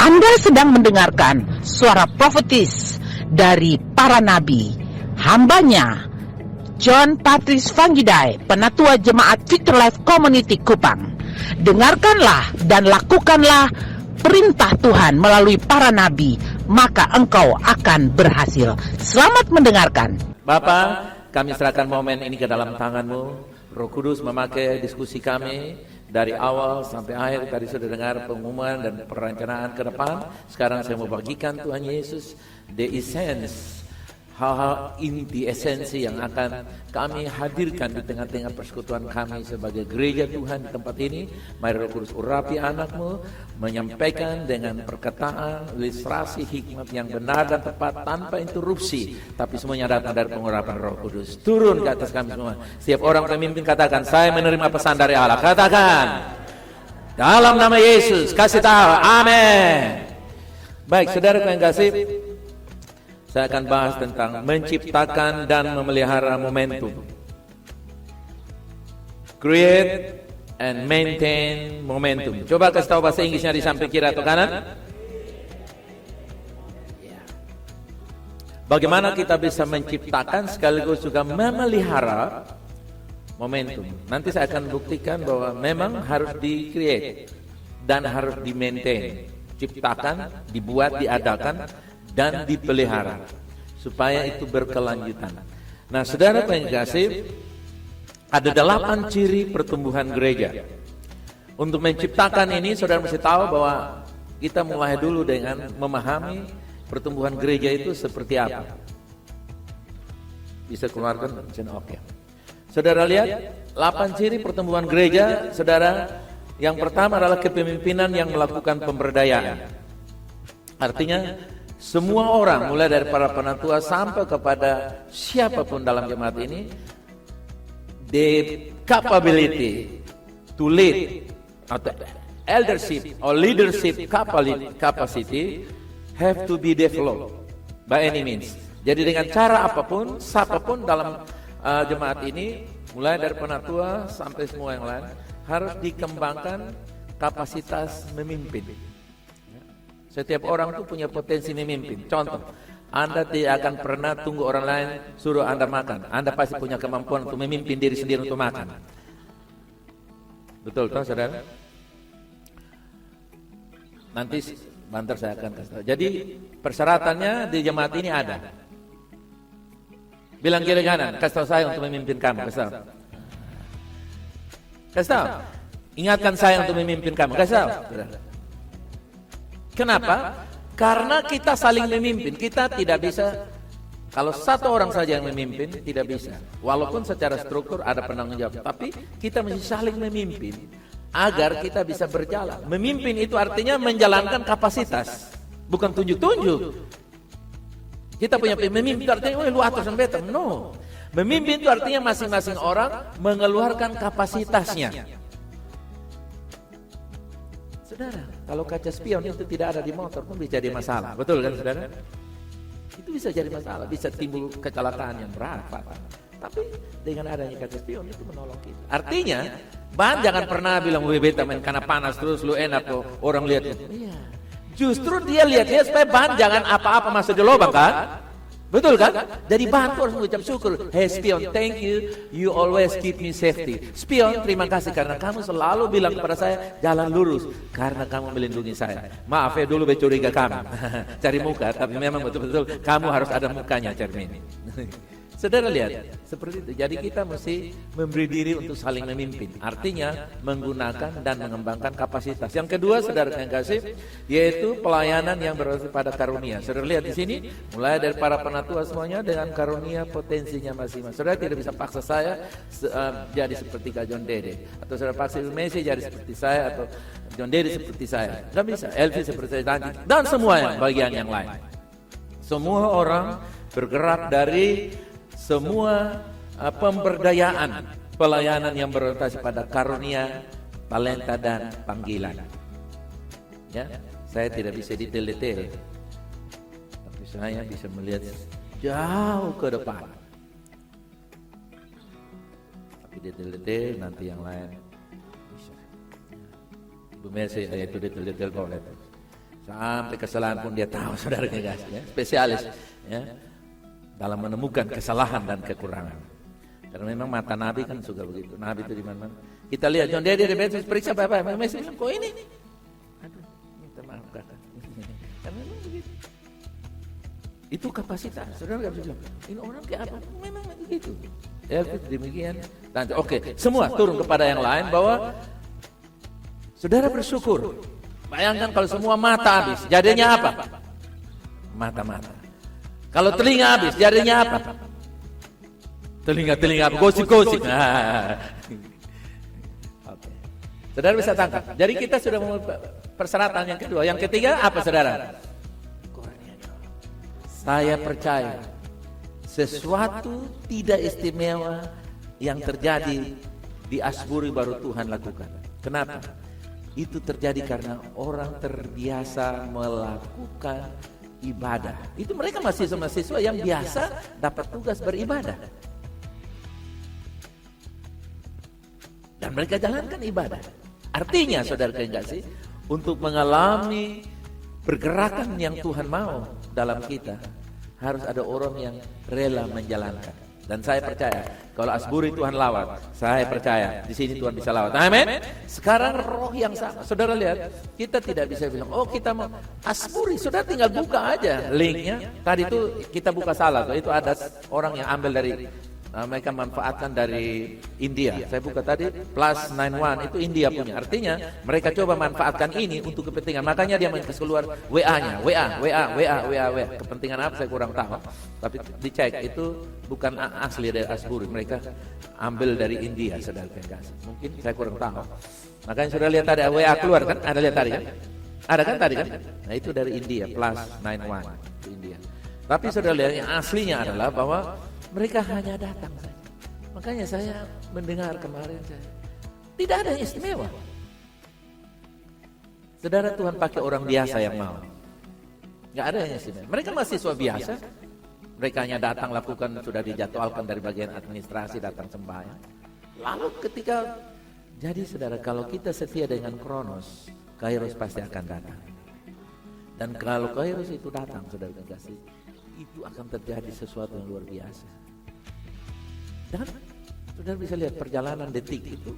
Anda sedang mendengarkan suara profetis dari para nabi, hambanya John Patrice Vanggidai, Penatua Jemaat Victor Life Community Kupang. Dengarkanlah dan lakukanlah perintah Tuhan melalui para nabi, maka engkau akan berhasil. Selamat mendengarkan. Bapa, kami serahkan momen ini ke dalam tangan-Mu. Roh Kudus memakai diskusi kami dari awal sampai akhir. Tadi sudah dengar pengumuman dan perencanaan ke depan. Sekarang saya mau bagikan Tuhan Yesus the essence, hal-hal inti esensi yang akan kami hadirkan di tengah-tengah persekutuan kami sebagai gereja Tuhan di tempat ini. Mari Roh Kudus urapi anak-Mu, menyampaikan dengan perkataan, ilustrasi, hikmat yang benar dan tepat tanpa interupsi, tapi semuanya datang dari pengurapan Roh Kudus. Turun ke atas kami semua. Setiap orang pemimpin katakan, saya menerima pesan dari Allah. Katakan, dalam nama Yesus, kasih tahu, amin. Baik, saudara yang kasih, saya akan bahas tentang menciptakan dan memelihara momentum. Create and maintain momentum. Coba kasih tahu bahasa Inggrisnya di samping kiri atau kanan. Bagaimana kita bisa menciptakan sekaligus juga memelihara momentum. Nanti saya akan buktikan bahwa memang harus di-create dan harus di-maintain. Ciptakan, dibuat, diadakan, dan dipelihara supaya itu berkelanjutan. Nah, saudara pengkasih, ada 8 ciri pertumbuhan gereja. Untuk menciptakan ini, saudara mesti tahu bahwa kita mulai dulu dengan memahami pertumbuhan gereja itu seperti apa. Bisa keluarkan? Oke. Saudara lihat 8 ciri pertumbuhan gereja. Saudara, yang pertama adalah kepemimpinan yang melakukan pemberdayaan. Artinya semua orang, mulai dari para penatua sampai kepada siapapun dalam jemaat ini, the capability to lead atau eldership or leadership capacity have to be developed by any means. Jadi dengan cara apapun, siapapun dalam jemaat ini, mulai dari penatua sampai semua yang lain, harus dikembangkan kapasitas memimpin. Setiap orang itu punya potensi memimpin. Contoh, Anda tidak akan pernah tunggu orang lain suruh Anda makan. Anda pasti punya kemampuan untuk memimpin diri sendiri untuk makan. Betul toh, saudara? Nanti bantar saya akan kasih tahu. Jadi persyaratannya di jemaat ini ada. Bilang kiri kanan, kasih tahu saya untuk memimpin kamu. Kasih tahu. Kasih tahu. Ingatkan saya untuk memimpin kamu. Kasih tahu. Kenapa? Karena kita saling memimpin. Kita tidak bisa, kalau satu orang saja yang memimpin, tidak bisa. Walaupun secara struktur ada penanggung jawab, tapi kita mesti saling memimpin agar kita bisa berjalan. Memimpin itu artinya menjalankan kapasitas, bukan tunjuk-tunjuk. Kita punya pemimpin itu artinya, lu atas dan beta. No. Memimpin itu artinya masing-masing orang mengeluarkan kapasitasnya. Saudara, kalau kaca spion itu tidak ada di motor pun bisa jadi masalah. Betul kan, saudara? Itu bisa jadi masalah, bisa timbul kecelakaan yang berat. Tapi dengan adanya kaca spion itu menolong kita. Artinya, ban jangan pernah bilang, weh beta main karena panas terus lu enak tuh orang lihat. Iya. Justru dia lihat supaya ban jangan apa-apa masuk di lubang kan? Betul kan? Jadi ban harus mengucap syukur. Hey spion, thank you. You always keep me safety. Spion, terima kasih karena kamu selalu bilang kepada saya jalan lurus karena kamu melindungi saya. Maaf ya dulu becuriga kamu. Cari muka, tapi memang betul-betul kamu harus ada mukanya cermin. Saudara lihat, seperti itu. Jadi kita mesti memberi diri untuk saling memimpin. Artinya menggunakan dan mengembangkan kapasitas. Yang kedua, saudara yang kasih, yaitu pelayanan yang berbasis pada karunia. Saudara lihat di sini, mulai dari para penatua semuanya dengan karunia potensinya masing-masing. Saudara tidak bisa paksa saya jadi seperti Kak John Dede, atau saudara paksa Messi jadi seperti saya, atau John Dede seperti saya. Tidak bisa. Elvi seperti saya dan semua yang bagian yang lain. Semua orang bergerak dari semua pemberdayaan, pelayanan yang berorientasi pada karunia, talenta dan panggilan. Ya, saya tidak bisa detail-detail, tapi saya bisa melihat jauh ke depan. Tapi detail-detail nanti yang lain bisa. Bu Mercy, itu detail-detail boleh. Sampai kesalahan pun dia tahu, saudara kekasih, ya. Spesialis, ya, dalam menemukan kesalahan dan kekurangan. Karena memang mata Nabi kan suka begitu. Nabi itu di mana-mana. Kita lihat John Deddy Rebetsus periksa Bapak, Messi bilang, kok ini? Aduh, minta maaf kakak. Karena memang begitu. Itu kapasitas. Saudara nggak bisa bilang, ini orang kayak apa? Memang begitu. Ya, demikian. Nanti, oke, semua turun kepada yang lain bahwa saudara bersyukur. Bayangkan kalau semua mata habis, jadinya apa? Mata-mata. Kalau telinga habis, jadinya apa? Telinga-telinga apa? Gosip-gosip. Nah. Oke. Saudara bisa tangkap. Jadi kita sudah memulai persyaratan yang kedua. Yang ketiga apa, saudara? Saya percaya sesuatu tidak istimewa yang terjadi di Asbury baru Tuhan lakukan. Kenapa? Itu terjadi karena orang terbiasa melakukan ibadah. Itu mereka mahasiswa yang biasa dapat tugas beribadah. Dan mereka jalankan ibadah. Artinya, saudara kekasih, untuk mengalami pergerakan yang Tuhan mau dalam kita, harus ada orang yang rela menjalankan. Dan saya percaya, kalau Asbury Tuhan lawat, saya percaya di sini Tuhan bisa lawat. Amin. Sekarang roh yang sama, saudara lihat, kita tidak bisa bilang, oh kita mau Asbury, saudara tinggal buka aja linknya. Tadi itu kita buka salah, itu ada orang yang ambil dari mereka manfaatkan dari India. Saya buka tadi +91 itu India punya. Artinya mereka coba manfaatkan ini untuk kepentingan. Makanya dia kasih keluar WA-nya, WA. Kepentingan apa saya kurang tahu. Tapi dicek itu bukan asli dari Asbury. Mereka ambil dari India, saudara kekasih. Mungkin saya kurang tahu. Makanya sudah lihat tadi WA keluar kan? Ada lihat tadi kan? Ada kan tadi kan? Nah itu dari India +91 itu India. Tapi sudah lihat yang aslinya adalah bahwa mereka hanya datang saja. Makanya saya mendengar kemarin tidak ada yang istimewa. Saudara, Tuhan pakai orang biasa yang mau. Nggak ada yang istimewa. Mereka mahasiswa biasa. Mereka hanya datang lakukan, sudah dijadwalkan dari bagian administrasi, datang sembahyang. Lalu ketika jadi saudara, kalau kita setia dengan Kronos, Kairos pasti akan datang. Dan kalau Kairos itu datang, saudara kekasih, itu akan terjadi sesuatu yang luar biasa. Dan saudara bisa lihat perjalanan detik itu,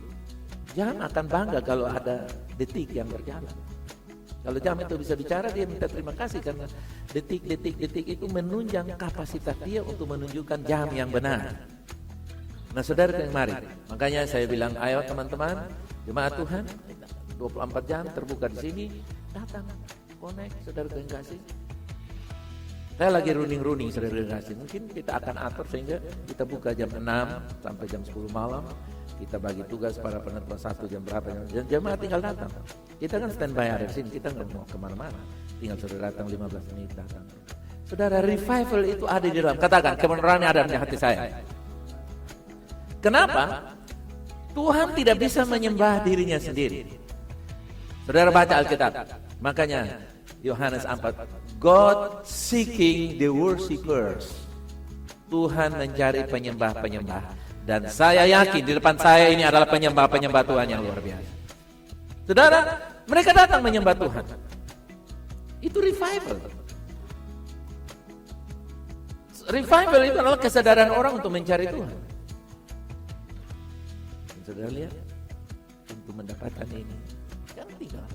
jam akan bangga kalau ada detik yang berjalan. Kalau jam itu bisa bicara, dia minta terima kasih karena detik-detik itu menunjang kapasitas dia untuk menunjukkan jam yang benar. Nah saudara yang mari, makanya saya bilang, ayo teman-teman, jemaat Tuhan, 24 jam terbuka di sini, datang, connect, saudara yang kasih. Saya lagi running saudara kasih. Mungkin kita akan atur sehingga kita buka jam 6 sampai jam 10 malam. Kita bagi tugas para penentuan 1 jam berapa. Dan jemaah tinggal datang. Kita kan standby ada di sini. Kita nggak mau kemana-mana. Tinggal saudara datang 15 menit datang. Saudara, revival itu ada di dalam. Katakan, kebenarannya ada di hati saya. Kenapa? Tuhan tidak bisa menyembah dirinya sendiri. Saudara baca Alkitab. Makanya Yohanes 4. God seeking the worshippers. Tuhan mencari penyembah-penyembah. Dan saya yakin di depan saya ini adalah penyembah-penyembah Tuhan yang luar biasa. Saudara, mereka datang menyembah Tuhan. Itu revival. Revival itu adalah kesadaran orang untuk mencari Tuhan. Dan saudara lihat, untuk mendapatkan ini, kan tinggal.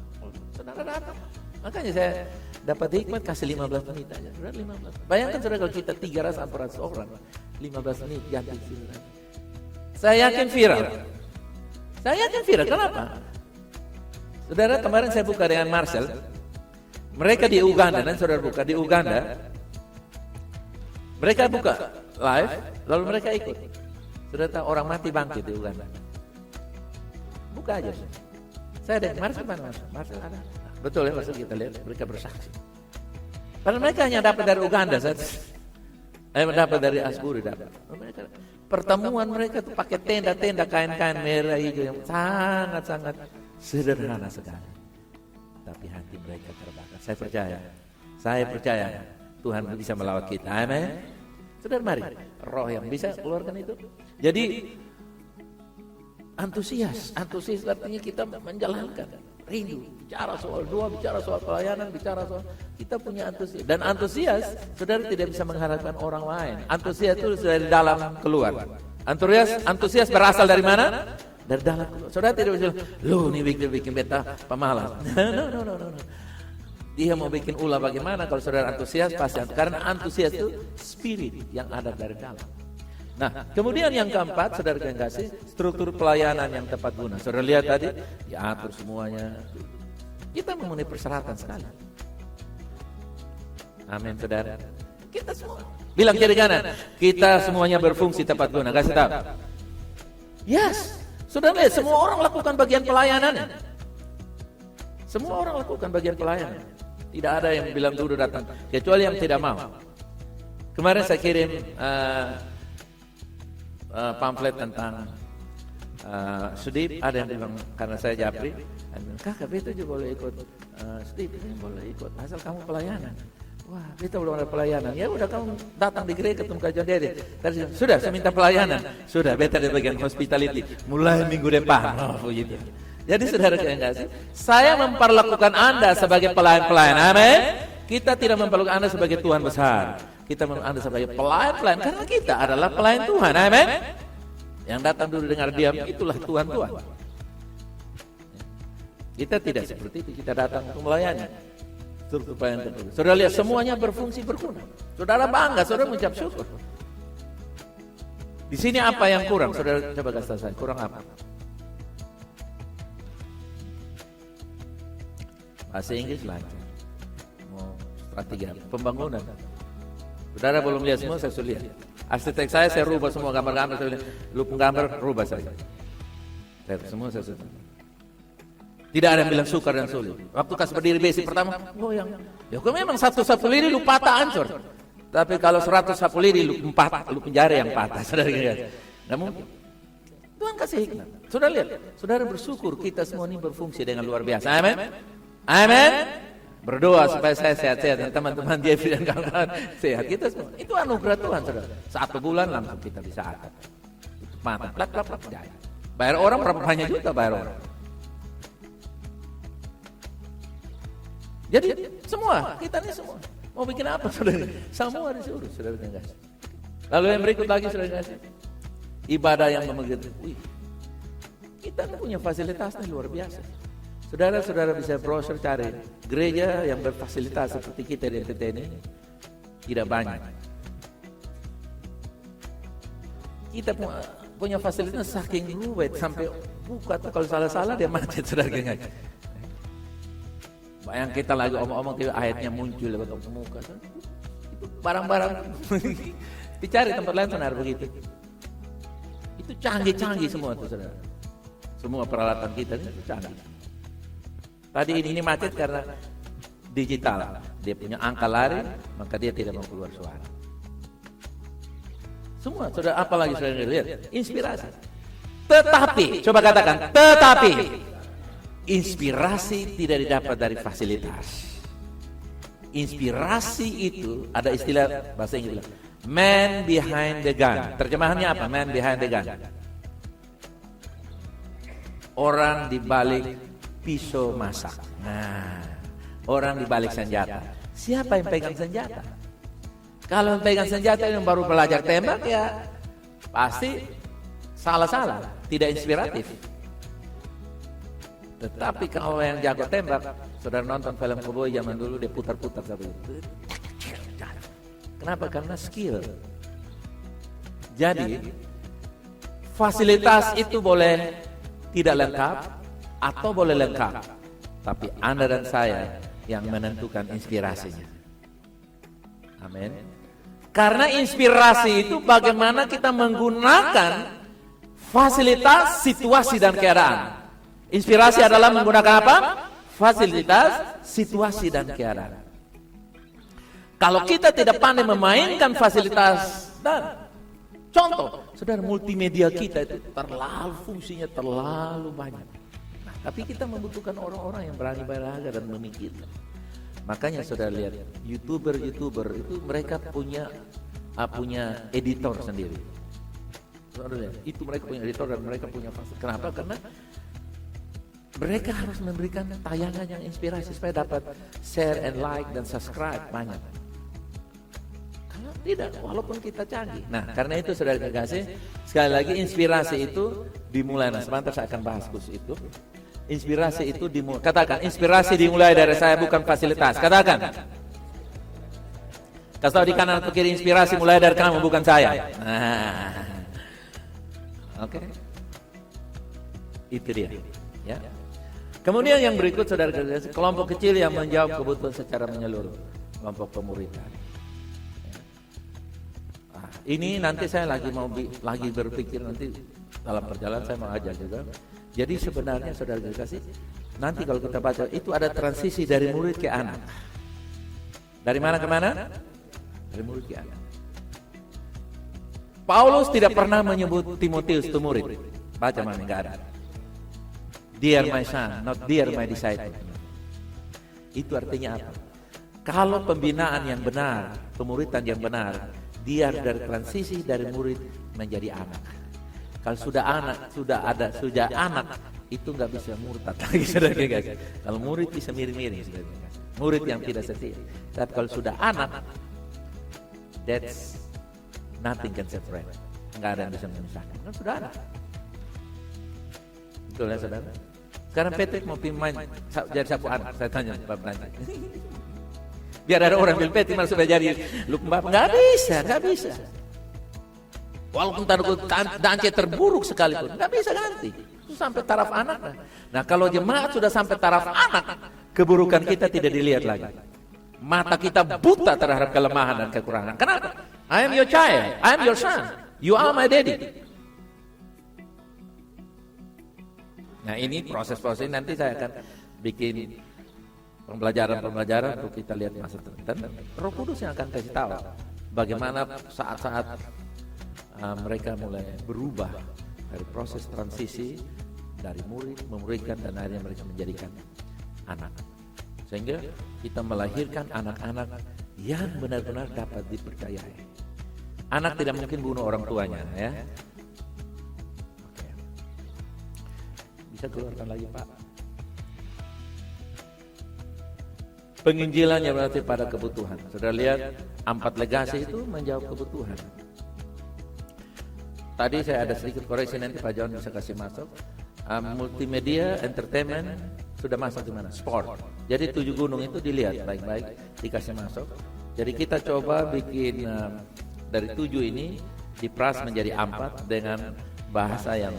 Saudara datang. Makanya saya dapat hikmat kasih 15 menit aja. Sudah 15. Bayangkan saudara kalau kita 300-400 orang, 15 menit ganti saudara. Saya yakin viral. Kenapa? Saudara, kemarin saya buka dengan Marcel. Mereka di Uganda, dan saudara buka di Uganda. Mereka buka live, lalu mereka ikut. Saudara tahu orang mati bangkit di Uganda. Buka aja. Saya ada Marcel mana? Marcel ada. Betul ya, maksud kita lihat mereka bersaksi. Padahal mereka hanya dapat dari Uganda, dapat dari Asbury dapat. Mereka, pertemuan mereka tuh pakai tenda-tenda kain-kain merah hijau yang sangat-sangat sederhana sekali. Tapi hati mereka terbakar. Saya percaya Tuhan bisa melawat kita. Amin. Saudara mari, roh yang bisa keluarkan itu. Jadi antusias artinya kita menjalankan. rindu, bicara soal doa, bicara soal pelayanan, bicara soal kita punya antusias. Dan antusias, saudara tidak bisa mengharapkan orang lain. Antusias itu dari dalam keluar. Antusias berasal dari mana? Dari dalam keluar. Saudara tidak bisa, lu nih bikin beta pemalas. No. Dia mau bikin ulah bagaimana kalau saudara antusias pasti. Karena antusias itu spirit yang ada dari dalam. Nah, kemudian yang keempat, saudara yang kasih, struktur pelayanan yang tepat guna. Saudara lihat tadi, diatur semuanya. Kita memenuhi persyaratan sekali. Amin, saudara. Kita semua. Bilang kiri kanan, kita semuanya berfungsi tepat guna. Kasih tahu. Yes, saudara lihat, semua orang lakukan bagian pelayanan. Semua orang lakukan bagian pelayanan. Tidak ada yang bilang dulu datang, kecuali yang tidak mau. Kemarin saya kirim pamflet tentang Sudip, ada yang bilang karena saya Japri, kakak beta juga boleh ikut Sudip, ini boleh ikut asal kamu pelayanan. Wah, beta belum ada pelayanan. Ya udah kamu datang di gereja ketemu kajian dede. Sudah, saya minta pelayanan. Sudah, beta di bagian hospitality. Mulai minggu depan. Oh, begitu. Jadi saudara yang kasih, saya memperlakukan Anda sebagai pelayan-pelayan. Amin. Kita tidak memperlakukan Anda sebagai Tuhan besar. Kita memperlakukan Anda sebagai pelayan-pelayan karena kita adalah pelayan Tuhan. Amin. Yang datang dulu dengar diam, itulah Tuhan-Tuhan. Kita tidak seperti itu, kita datang untuk melayani. Struktur pelayanan tertentu. Saudara lihat semuanya berfungsi berguna. Saudara bangga, saudara mengucap syukur. Di sini apa yang kurang? Saudara coba kasih tahu saya, kurang apa? Bahasa Inggris lancar. Mau strategi pembangunan. Saudara belum lihat semua, saya sudah lihat. Arsitek saya rubah semua gambar-gambar. Saya lihat. Lu penggambar, rubah saya. Semua saya sudah. Tidak ada yang bilang sukar dan sulit. Waktu kasih berdiri basic pertama, goyang. Ya kok memang satu lidi lu patah hancur. Tapi kalau 100 sapu lidi lu penjara yang patah. Saudara lihat. Nggak mungkin. Tuhan kasih hikmat. Saudara lihat. Saudara bersyukur kita semua ini berfungsi dengan luar biasa. Amin. Amin. Berdoa supaya saya sehat-sehat dan teman-teman Jeffrey dan kawan-kawan sehat. Kita semua. Itu anugerah Tuhan, saudara. 1 bulan langsung kita bisa akan. Mata, plak, jaya. Bayar orang berapa banyak juta bayar orang. Jadi semua, kita ini semua. Mau bikin apa, saudara? Semua disuruh, saudara kasih. Lalu yang berikut lagi, saudara kasih. Ibadah yang memegang. Wih, kita punya fasilitasnya luar biasa. Saudara-saudara bisa browser cari gereja yang berfasilitas seperti kita di NTT ini tidak banyak. Kita punya fasilitas saking ruwet sampai buka tuh kalau salah-salah dia macet, saudara ingat. Bayang kita lagi omong-omong ayatnya muncul lewat muka. Itu barang-barang dicari tempat lain benar begitu. Itu canggih-canggih semua tuh, saudara. Semua peralatan kita itu canggih. Tadi ini macet karena digital. Dia punya angka lari, maka dia tidak mau keluar suara. Semua, saudara, apalagi saudara lihat? Inspirasi. Tetapi, coba katakan, tetapi inspirasi tidak didapat dari fasilitas. Inspirasi itu ada istilah bahasa Inggris, man behind the gun. Terjemahannya apa? Man behind the gun. Orang di balik pisau masak. Nah, orang di balik senjata. Siapa yang pegang senjata? Kalau yang pegang senjata yang baru belajar tembak ya pasti salah-salah, tidak inspiratif. Tetapi kalau yang jago tembak, saudara nonton film cowboy zaman dulu dia putar-putar seperti itu. Kenapa? Karena skill. Jadi fasilitas itu boleh tidak lengkap atau boleh lengkap, tapi Anda dan saya yang menentukan inspirasinya. Amin. Karena inspirasi itu bagaimana kita menggunakan fasilitas, situasi dan keadaan. Inspirasi adalah menggunakan apa? Fasilitas, situasi dan keadaan. Kalau kita tidak pandai memainkan fasilitas dan contoh, saudara, multimedia kita itu fungsinya terlalu banyak. Tapi kita membutuhkan orang-orang yang berani belajar dan memikirkan. Makanya saudara lihat, YouTuber itu mereka punya editor sendiri. Saudara lihat, itu mereka punya editor dan mereka punya fasilitas. Kenapa? Karena mereka harus memberikan tayangan yang inspirasi supaya dapat share and like dan subscribe banyak. Kalau tidak, walaupun kita canggih. Nah, karena itu saudara kekasih, sekali lagi inspirasi itu dimulai. Nah, sebentar saya akan bahas khusus itu. Inspirasi itu dimulai. Katakan, inspirasi dimulai dari saya, bukan fasilitas. Katakan. Kasih tahu di kanan atau kiri, inspirasi mulai dari kamu, bukan saya. Nah. Oke. Itu dia. Ya. Kemudian yang berikut saudara kekasih, kelompok kecil yang menjawab kebutuhan secara menyeluruh, kelompok pemuridan. Nah, ini nanti saya lagi berpikir nanti dalam perjalanan saya mau ajar juga. Jadi sebenarnya saudara kekasih, nanti kalau kita baca itu ada transisi dari murid ke anak. Dari mana ke mana? Dari murid ke anak. Paulus tidak pernah menyebut Timotius itu murid. Baca mana enggak ada. Dear my son, not dear my disciple. Itu artinya apa? Kalau pembinaan yang benar, pemuridan yang benar, dia dari transisi dari murid menjadi anak. Kalau sudah anak, itu nggak bisa murtad lagi, saudara kekasih. Kalau murid bisa miring-miring, saudara kekasih. Murid yang tidak setia. Tapi kalau sudah anak, that's nothing can separate. Nggak ada yang bisa memisahkan. Kan sudah anak. Betul ya saudara? Sekarang Patrick mau main jadi sapu anak. Saya tanya Pak Belanja. Biar ada orang bilang Patrick malah supaya jadi lupa. Nggak bisa. Walaupun Dance terburuk sekalipun, nggak bisa ganti. Itu sampai taraf anak. Nah kalau jemaat sudah sampai taraf anak, keburukan kita tidak dilihat lagi. Mata kita buta terhadap kelemahan dan kekurangan. Kenapa? I am your child, I am your son, you are my daddy. Nah ini proses-proses nanti saya akan bikin pembelajaran untuk kita lihat masa depan. Roh Kudus yang akan kasih tahu bagaimana saat-saat mereka mulai berubah dari proses transisi dari murid, memuridkan dan akhirnya mereka menjadikan anak. Sehingga kita melahirkan anak-anak yang benar-benar dapat dipercayai. Anak tidak mungkin bunuh orang tuanya, ya. Bisa keluarkan lagi Pak. Penginjilannya berarti pada kebutuhan. Saudara lihat 4 legasi itu menjawab kebutuhan. Tadi saya ada sedikit koreksi, nanti Pak John bisa kasih masuk. Multimedia, entertainment sudah masuk di mana? Sport. Jadi 7 gunung itu dilihat baik-baik, dikasih masuk. Jadi kita coba bikin dari 7 ini diperas menjadi 4 dengan bahasa yang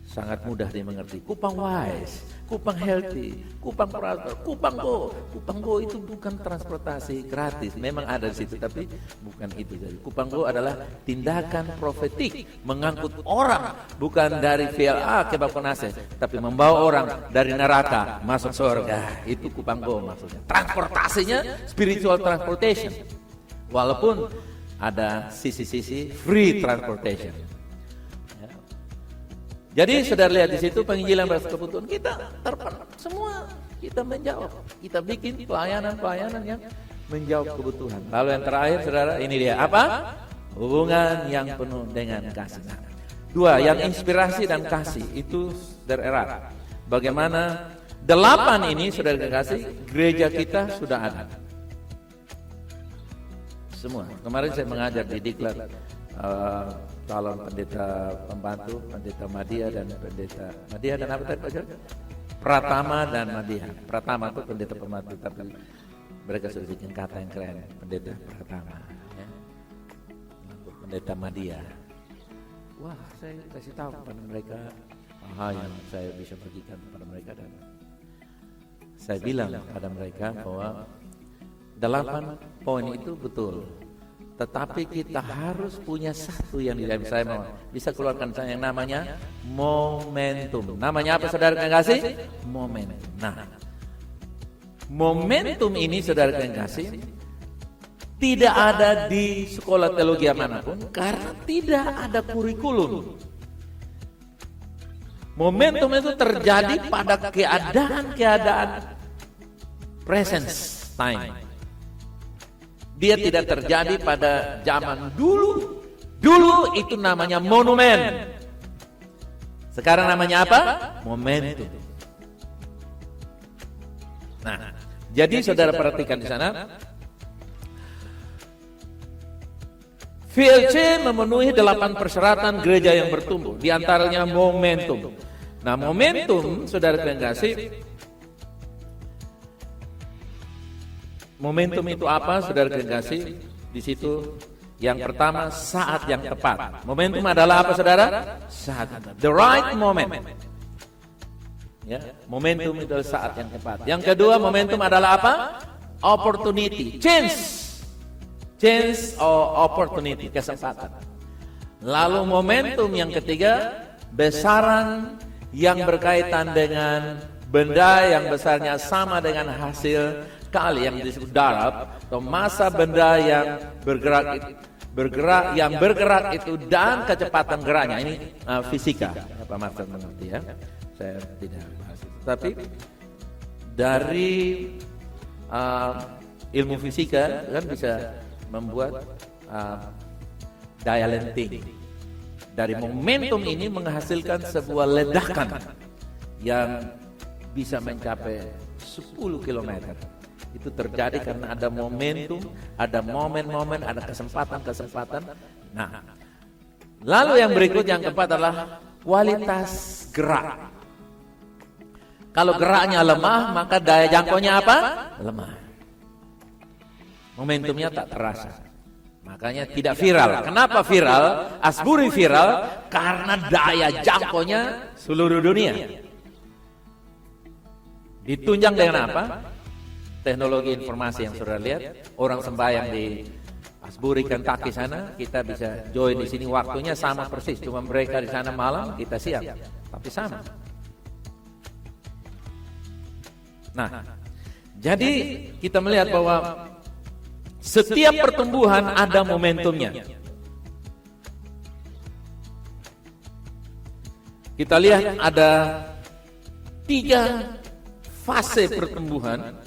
sangat mudah dimengerti. Kupang wise, Kupang healthy, Kupang prosper, Kupang go. Kupang go itu bukan transportasi gratis, memang ada di situ tapi bukan itu. Jadi Kupang go adalah tindakan profetik, mengangkut orang bukan dari VLA ke Bakonase, tapi membawa orang dari neraka masuk surga. Itu Kupang go maksudnya. Transportasinya spiritual transportation. Walaupun ada sisi-sisi free transportation. Jadi saudara lihat di situ penginjilan bahasa kebutuhan kita semua kita menjawab. Kita bikin pelayanan-pelayanan yang menjawab kebutuhan. Lalu yang terakhir saudara ini dia apa? Hubungan yang penuh dengan kasih. 2 yang inspirasi dan kasih itu erat. Bagaimana 8 ini saudara kasih gereja kita sudah ada. Semua. Kemarin saya mengajar di Diklat. Calon pendeta pembantu, pendeta Madya dan pendeta Madya dan apa tadi Pak John? Pratama dan Madya. Pratama itu pendeta pembantu, tapi mereka sudah bikin kata yang keren, pendeta Pratama, ya. Pendeta Madya. Wah, saya kasih tahu kepada mereka hal yang saya bisa bagikan kepada mereka dan saya bilang kepada mereka bahwa 8 poin itu betul. Tetapi kita harus punya satu yang saya mau bisa keluarkan saya yang namanya momentum. Namanya apa saudara kekasih? Momentum. Nah, momentum ini saudara kekasih tidak ada di sekolah teologi manapun karena tidak ada kurikulum. Momentum itu terjadi pada keadaan presence time. Dia tidak terjadi pada zaman dulu. Dulu itu namanya monumen. Sekarang namanya apa? Momentum. Jadi saudara perhatikan di sana, VLC memenuhi 8 persyaratan gereja yang bertumbuh, di antaranya momentum. Nah, momentum, saudara yang kasih, momentum itu apa, saudara yang kasih? Di situ yang pertama, saat yang tepat. Momentum adalah apa, saudara? Saat, the right moment. Ya, momentum itu adalah saat yang tepat. Yang kedua, momentum adalah apa? Opportunity, chance or opportunity, kesempatan. Lalu momentum yang ketiga, besaran yang berkaitan dengan benda yang besarnya sama dengan hasil kali yang disebut darab, atau massa benda yang bergerak itu dan kecepatan geraknya. Ini fisika, Pak Martin mengerti ya. Saya tidak bahas itu. Tapi dari ilmu fisika kan bisa membuat daya lenting. Dari momentum ini menghasilkan sebuah ledakan yang bisa mencapai 10 km. Itu terjadi karena ada momentum, ada momen-momen, ada kesempatan-kesempatan. Nah, lalu yang berikut, yang keempat adalah kualitas gerak. Kalau geraknya lemah, maka daya jangkaunya apa? Lemah. Momentumnya tak terasa. Makanya tidak viral. Kenapa viral? Asbury viral karena daya jangkaunya seluruh dunia. Ditunjang dengan apa? Teknologi informasi yang saudara lihat. Orang sembahyang di Asbury, Kentucky sana, kita bisa join di sini, waktunya sama persis. Cuma mereka di sana malam, kita siang. Tapi sama. Nah, jadi kita melihat bahwa setiap pertumbuhan ada momentumnya. Kita lihat ada 3 fase pertumbuhan,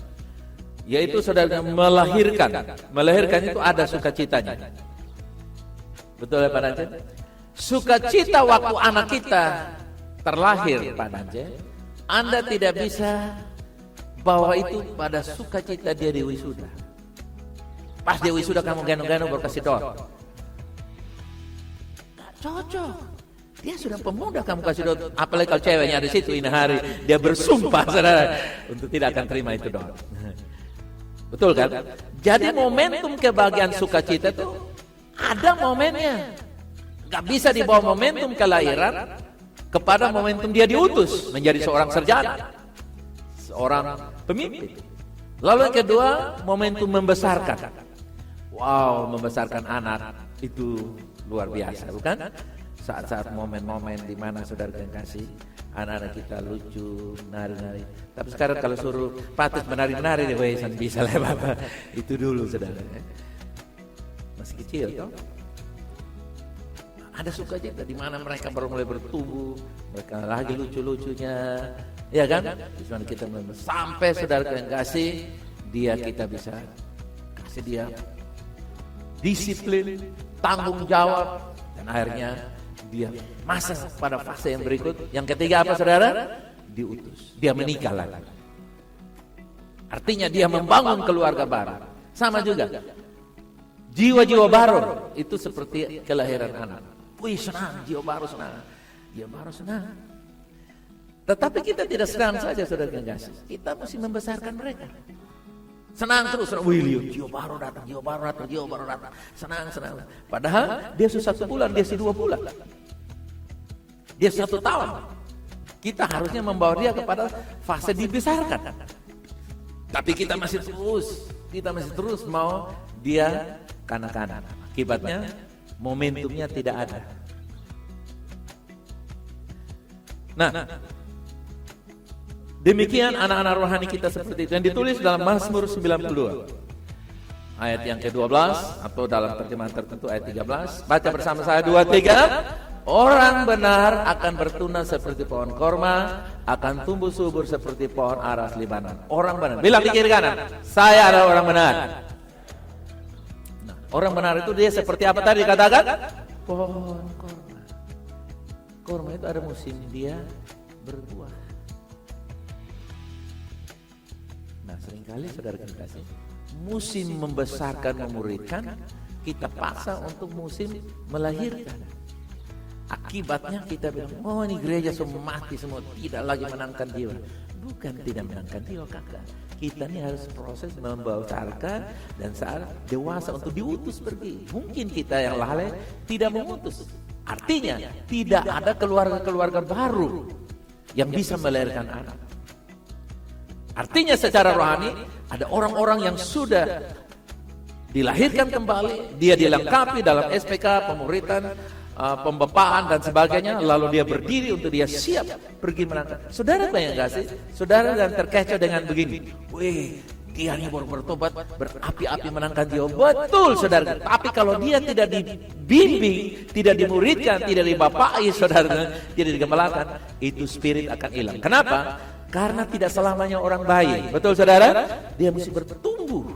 yaitu saudara melahirkan. Melahirkan itu ada sukacitanya. Betul ya Pak Dance? Sukacita waktu anak kita terlahir, Pak Dance, Anda tidak bisa bawa itu pada sukacita dia di wisuda. Pas dia wisuda kamu gendong-gendong berkasih doa. Gak cocok. Dia sudah pemuda kamu kasih doa. Apalagi kalau ceweknya ada di situ, ini hari dia bersumpah saudara untuk tidak akan terima itu doa. Betul kan? Jadi momentum kebahagiaan sukacita itu ada momennya. Gak bisa dibawa momentum kelahiran kepada momentum dia diutus menjadi seorang sarjana, seorang pemimpin. Lalu yang kedua, momentum membesarkan. Wow, membesarkan anak itu luar biasa, bukan? Saat-saat momen-momen di mana saudara kasih anak-anak kita lucu, nari-nari. Tapi sekarang kalau suruh patut menari-menari, deh, bisa lah Bapak. Itu dulu saudara. Masih kecil, toh? Ada sukacita di mana mereka baru mulai bertumbuh, mereka lagi lucu-lucunya, ya kan? Di mana kita sampai saudara kasih dia, kita bisa kasih dia disiplin, tanggung jawab, dan akhirnya dia masuk pada fase yang berikut. Yang ketiga apa saudara? Diutus. Dia menikah lagi. Artinya dia membangun keluarga baru. Sama juga. Jiwa-jiwa baru itu seperti kelahiran anak. Wih senang, jiwa baru senang. Jiwa baru senang. Tetapi kita tidak senang saja saudara kasih. Kita mesti membesarkan mereka. Senang terus, wih lihat, jiwa baru datang, jiwa baru datang, jiwa baru datang. Senang. Padahal dia sudah 1 bulan, dia sudah 2 bulan. Dia 1 tahun. Kita harusnya membawa dia kepada fase dibesarkan. Tapi kita masih terus mau dia kanak-kanak. Akibatnya momentumnya tidak ada. Nah, demikian anak-anak rohani kita seperti itu. Yang ditulis dalam Mazmur 92 ayat yang ke-12, atau dalam terjemahan tertentu ayat 13. Baca bersama saya 2, 3. Orang benar akan bertunas seperti pohon korma, akan tumbuh subur seperti pohon aras Libanon. Orang benar. Bilang di kiri kanan, saya adalah orang benar. Nah, orang benar itu dia seperti apa tadi dikatakan? Pohon korma. Korma itu ada musim dia berbuah. Nah, seringkali saudara kasih, musim membesarkan, memuridkan, kita paksa untuk musim melahirkan. Akibatnya kita bilang, oh ini gereja semua mati semua, tidak lagi menangkan jiwa. Bukan tidak menangkan jiwa kakak. Kita ini harus proses membesarkan dan saat dewasa untuk diutus pergi. Mungkin kita yang lalai tidak mengutus. Artinya tidak ada keluarga-keluarga baru yang bisa melahirkan anak. Artinya secara rohani ada orang-orang yang sudah dilahirkan kembali, dia dilengkapi dalam SPK, pemuritan, pembapaan dan sebagainya, lalu dia berdiri untuk dia siap pergi menangkan. Saudara bayang gak sih? Saudara dan terkecoh dengan begini, wih, dia ini baru bertobat, berapi-api menangkan jiwa. Betul saudara, tapi kalau dia tidak dibimbing, tidak dimuridkan, tidak dibapai saudara, tidak digembalakan, itu spirit akan hilang. Kenapa? Karena tidak selamanya orang baik. Betul saudara? Dia mesti bertumbuh.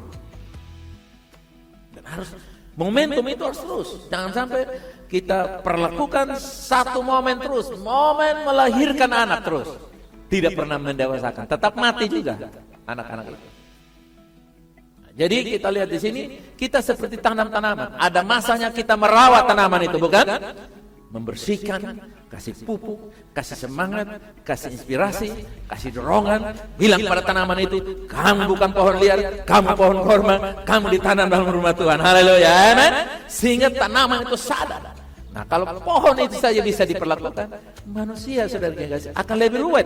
Dan harus, momentum itu harus terus. Jangan sampai kita perlakukan satu momen terus, momen melahirkan anak terus, tidak pernah mendewasakan, tetap mati juga anak-anak itu. Jadi kita lihat di sini, kita seperti tanam-tanaman. Ada masanya kita merawat tanaman itu, bukan? Membersihkan, kasih pupuk, kasih semangat, kasih inspirasi, kasih dorongan, bilang pada tanaman itu, kamu bukan pohon liar, kamu pohon korma, kamu ditanam dalam rumah Tuhan. Haleluya, amen. Sehingga tanaman itu sadar. Nah, kalau pohon itu saja bisa diperlakukan, manusia saudara yang kasih akan lebih ruwet.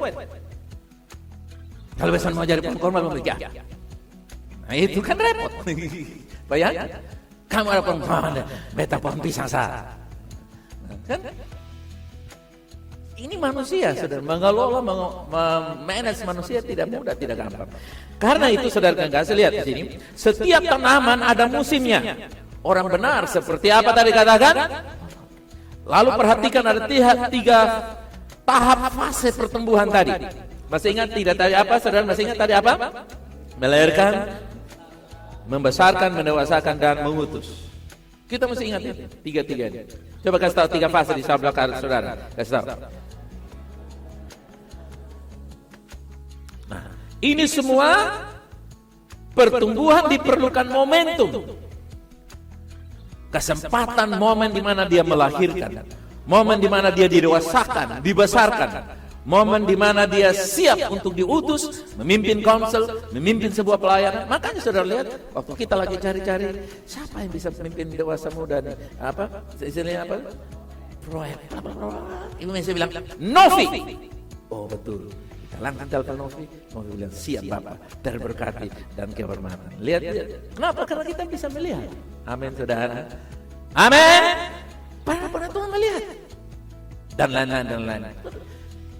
Kalau besan mau jadi pohon korma, memiliki. Nah, itu kan repot. Bayangkan, kamu ada pohon korma, beta pohon pisang sah. Kan? Ini manusia, saudara, mengelola, memanage manusia tidak mudah, tidak gampang. Karena itu, saudara yang kasih lihat di sini, setiap tanaman ada musimnya. Orang benar seperti apa tadi katakan? Lalu perhatikan ada tiga tahap fase pertumbuhan tadi. Masih ingat tidak tadi apa, saudara? Masih ingat tadi apa? Melahirkan, membesarkan, mendewasakan, dan mengutus. Kita mesti ingat ya, tiga-tiga ini. Coba kasih tahu tiga fase di sebelah kanan saudara. Kasih tahu. Nah, ini semua pertumbuhan diperlukan momentum. Kesempatan momen di mana dia melahirkan, momen di mana dia didewasakan, dibesarkan, momen di mana dia siap untuk diutus, memimpin konsel, memimpin sebuah pelayanan. Makanya saudara lihat, waktu kita lagi cari-cari siapa yang bisa memimpin dewasa muda nih? Apa? Istilahnya apa? Proyek. Ibu Messi bilang, Novi. Oh betul. Kita langkah telepon Novi bilang siap Bapak, terberkati dan kehormatan. Lihat. Kenapa? Karena kita bisa melihat. Amin saudara. Amin. Para Tuhan melihat. Dan lain-lain.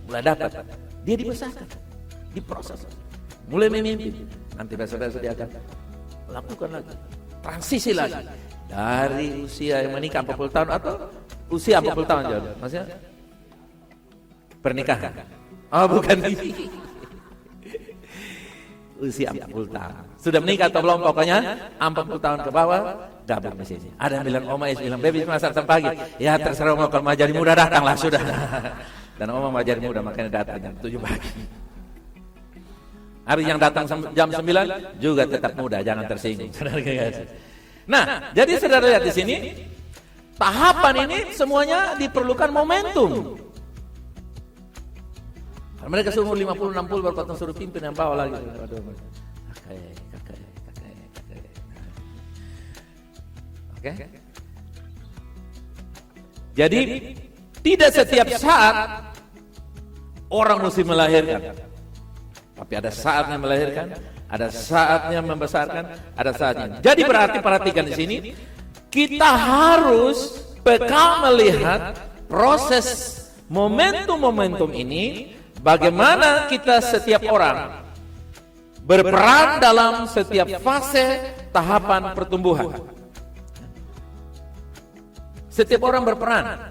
Mulai dapat, dia dibesarkan, diproses, mulai memimpin. Nanti saudara dia akan lakukan lagi, transisi lagi dari usia yang menikah 40 tahun atau usia 40 tahun jauh. Maksudnya pernikahan. Oh bukan. Usia 40 tahun. Sudah menikah atau belum? Pokoknya 40 tahun ke bawah gabung di sini. Ada yang bilang Oma bilang baby masa pagi. Ya terserah Oma, kalau mau jadi muda datanglah sudah. Dan Oma mau jadi muda makanya datang jam 7 pagi. Hari yang datang jam 9 juga tetap muda, jangan tersinggung. Nah, jadi saudara lihat di sini, tahapan ini semuanya diperlukan momentum. Mereka seumur 50, 60 baru potong suruh pimpin yang bawah lagi. Aduh. Kakak. Oke. Jadi tidak setiap saat orang mesti melahirkan. Tapi ada saatnya melahirkan, ada saatnya membesarkan, ada saatnya. Jadi berarti perhatikan di sini, kita harus peka melihat proses momentum-momentum ini. Bagaimana kita setiap orang berperan dalam setiap fase tahapan pertumbuhan. Setiap orang berperan.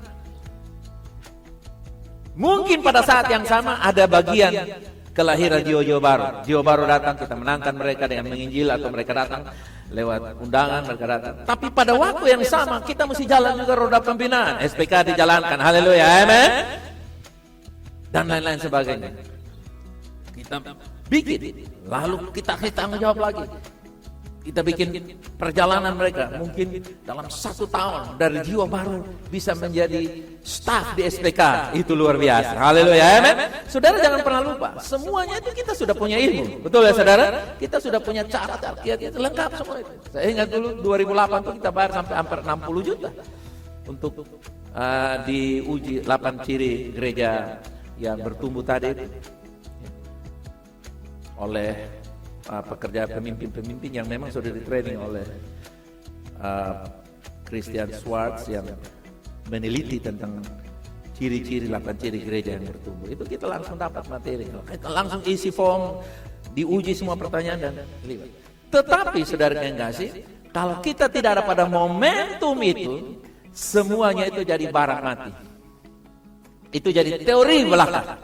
Mungkin pada saat yang sama ada bagian kelahiran jiwa-jiwa baru. Jiwa baru datang, kita menangkan mereka dengan menginjil atau mereka datang lewat undangan, mereka datang. Tapi pada waktu yang sama kita mesti jalan juga roda pembinaan. SPK dijalankan. Haleluya. Amen. Dan lain-lain sebagainya. Kita bikin, lalu kita tanggung jawab lagi. Kita bikin perjalanan mereka, mungkin dalam 1 tahun dari jiwa baru bisa menjadi staf di SPK. Itu luar biasa. Haleluya, amin. Saudara jangan pernah lupa, semuanya itu kita sudah punya ilmu. Betul ya saudara? Kita sudah punya cara kita lengkap semua itu. Saya ingat dulu 2008 itu kita bayar sampai hampir 60 juta untuk diuji 8 ciri gereja yang bertumbuh tadi itu oleh pekerja pemimpin-pemimpin yang memang sudah di-training oleh Christian Schwartz yang meneliti tentang ciri-ciri 8 ciri gereja yang bertumbuh. Itu kita langsung dapat materi. Kita langsung isi form, diuji semua pertanyaan dan libat. Tetapi saudara yang kasih, kalau kita tidak ada pada momentum itu, semuanya itu jadi barang mati. Itu jadi teori belaka.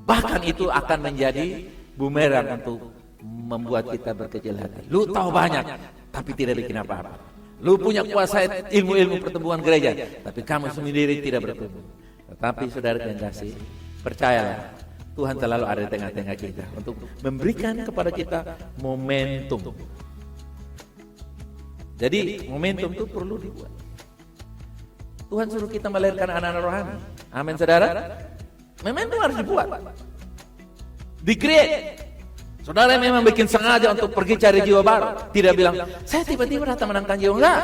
Bahkan itu akan menjadi bumerang untuk membuat kita berkecil hati. Lu tahu banyak, tapi tidak bikin apa-apa. Lu punya kuasa ilmu-ilmu pertumbuhan gereja, tapi kamu sendiri tidak bertumbuh. Tetapi saudara yang kasih, percayalah, Tuhan selalu ada di tengah-tengah kita untuk memberikan kepada kita momentum. Jadi momentum itu perlu dibuat. Tuhan suruh kita melahirkan anak-anak rohani. Amin saudara. Momentum harus dibuat. Di-create. Saudara memang bikin sengaja untuk pergi cari jiwa baru. Tidak bilang, saya tiba-tiba datang menangkan jiwa. Enggak.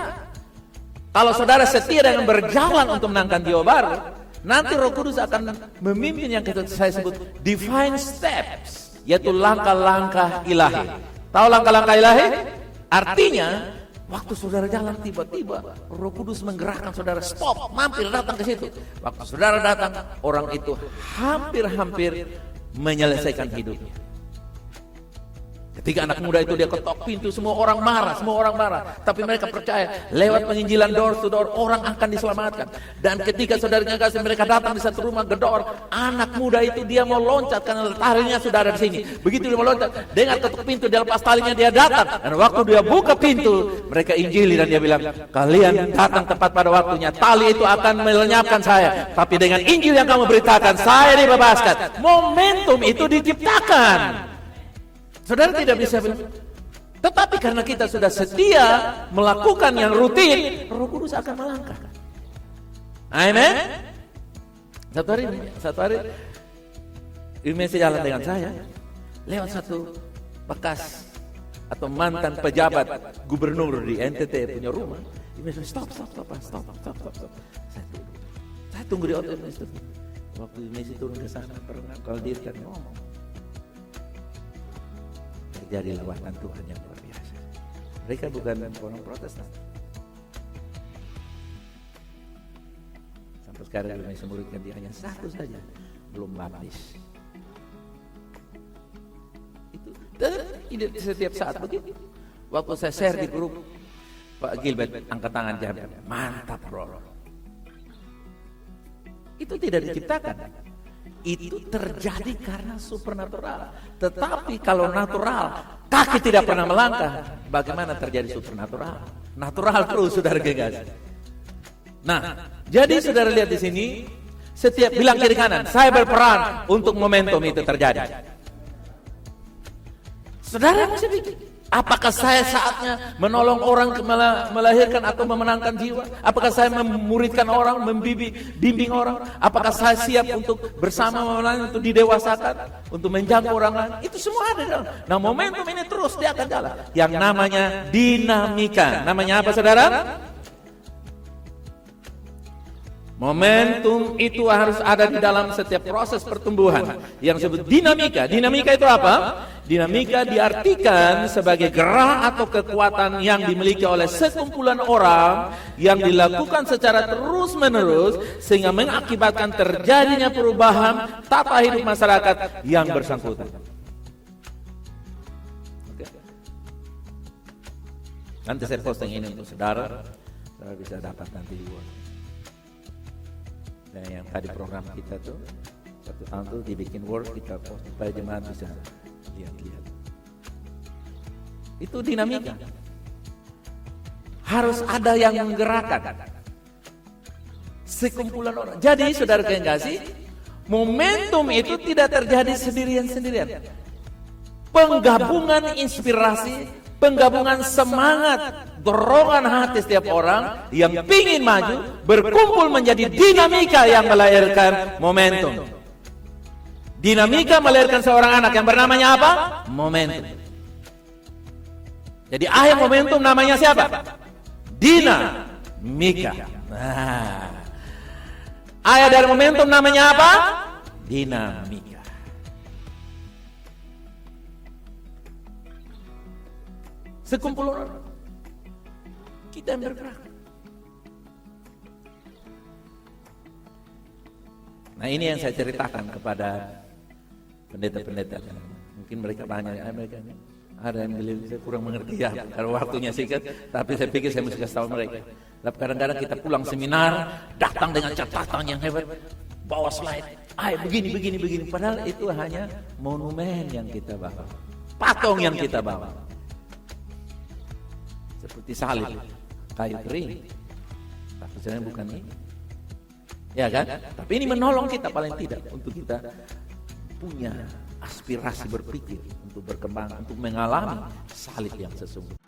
Kalau saudara setia dengan berjalan untuk menangkan jiwa baru, nanti Roh Kudus akan memimpin yang saya sebut divine steps, yaitu langkah-langkah ilahi. Tahu langkah-langkah ilahi? Artinya, waktu saudara jalan tiba-tiba Roh Kudus menggerakkan saudara stop, mampir datang ke situ. Waktu saudara datang, orang itu hampir-hampir menyelesaikan hidupnya. Ketika anak muda itu dia ketok pintu, semua orang marah. Tapi mereka percaya, lewat penginjilan door to door, orang akan diselamatkan. Dan ketika saudaranya kasih mereka datang di satu rumah gedor, anak muda itu dia mau loncat karena talinya sudah ada di sini. Begitu dia mau loncat, dengar ketuk pintu, dia lepas talinya, dia datang. Dan waktu dia buka pintu, mereka injili dan dia bilang, kalian datang tepat pada waktunya. Tali itu akan melenyapkan saya. Tapi dengan injil yang kamu beritakan, saya dibebaskan. Momentum itu diciptakan. Saudara tidak bisa bilang, tetapi karena kita sudah setia melakukan yang rutin, Roh Kudus akan melangkah. Amin. Satu hari, Ime sejalan dengan saya, lewat satu bekas atau mantan pejabat gubernur di NTT punya rumah. Ime stop. Saya tunggu di hotel itu. Waktu Ime turun ke sana, pernah kalau dia kan ngomong. Jadi lawatan Tuhan yang luar biasa. Mereka bukan orang Protestan. Sampai sekarang Ime muridkan dia hanya satu saja, belum baptis. Itu setiap saat begitu. Waktu saya share di grup, Pak Gilbert angkat tangan jawab, mantap bro. Itu tidak diciptakan. Itu terjadi karena supernatural. Tetapi kalau natural, kaki tidak pernah melangkah, bagaimana terjadi supernatural? Natural terus saudara genggam. Nah, jadi saudara lihat di sini, setiap bilang kiri kanan, saya berperan untuk momentum itu terjadi. Saudara mesti pikir, apakah saya saatnya menolong orang melahirkan atau memenangkan jiwa? Apakah saya memuridkan orang, membimbing orang? Apakah saya siap untuk bersama memenangkan, untuk didewasakan, untuk menjangkau orang lain? Itu semua ada dalam. Nah, momentum ini terus dia akan jalan. Yang namanya dinamika. Namanya apa saudara? Momentum itu harus ada di dalam setiap proses pertumbuhan yang disebut dinamika. Dinamika itu apa? Dinamika diartikan sebagai gerak atau kekuatan yang dimiliki oleh sekumpulan orang yang dilakukan secara terus-menerus sehingga mengakibatkan terjadinya perubahan tata hidup masyarakat yang bersangkutan. Oke. Nanti saya posting ini untuk saudara bisa dapat nanti di WhatsApp. Dan yang tadi program kita tuh satu tahun tuh dibikin Word, kita post supaya jemaat bisa lihat-lihat. Itu dinamika. Harus ada yang menggerakkan sekumpulan orang. Jadi saudara yang kasih, momentum itu tidak terjadi sendirian-sendirian. penggabungan inspirasi, penggabungan semangat, dorongan hati setiap orang yang ingin maju, berkumpul menjadi dinamika yang melahirkan momentum. Dinamika melahirkan seorang anak yang bernamanya apa? Momentum. Jadi ayah momentum namanya siapa? Dinamika. Nah, ayah dari momentum namanya apa? Dinamika. Sekumpul orang, kita yang bergerak. Nah, ini yang saya ceritakan kepada pendeta-pendeta. Mungkin mereka banyak, mereka ada yang bilang saya kurang mengerti ya, kalau waktunya singkat. Tapi saya pikir saya mesti kasih tahu mereka. Tapi kadang-kadang kita pulang seminar, datang dengan catatan yang hebat, bawa slide, begini. Padahal itu hanya monumen yang kita bawa, patung yang kita bawa. Seperti salib, kayu kering. Tapi sebenarnya bukan ini. Ya kan? Tapi ini menolong kita paling tidak untuk kita punya aspirasi berpikir untuk berkembang, untuk mengalami salib yang sesungguhnya.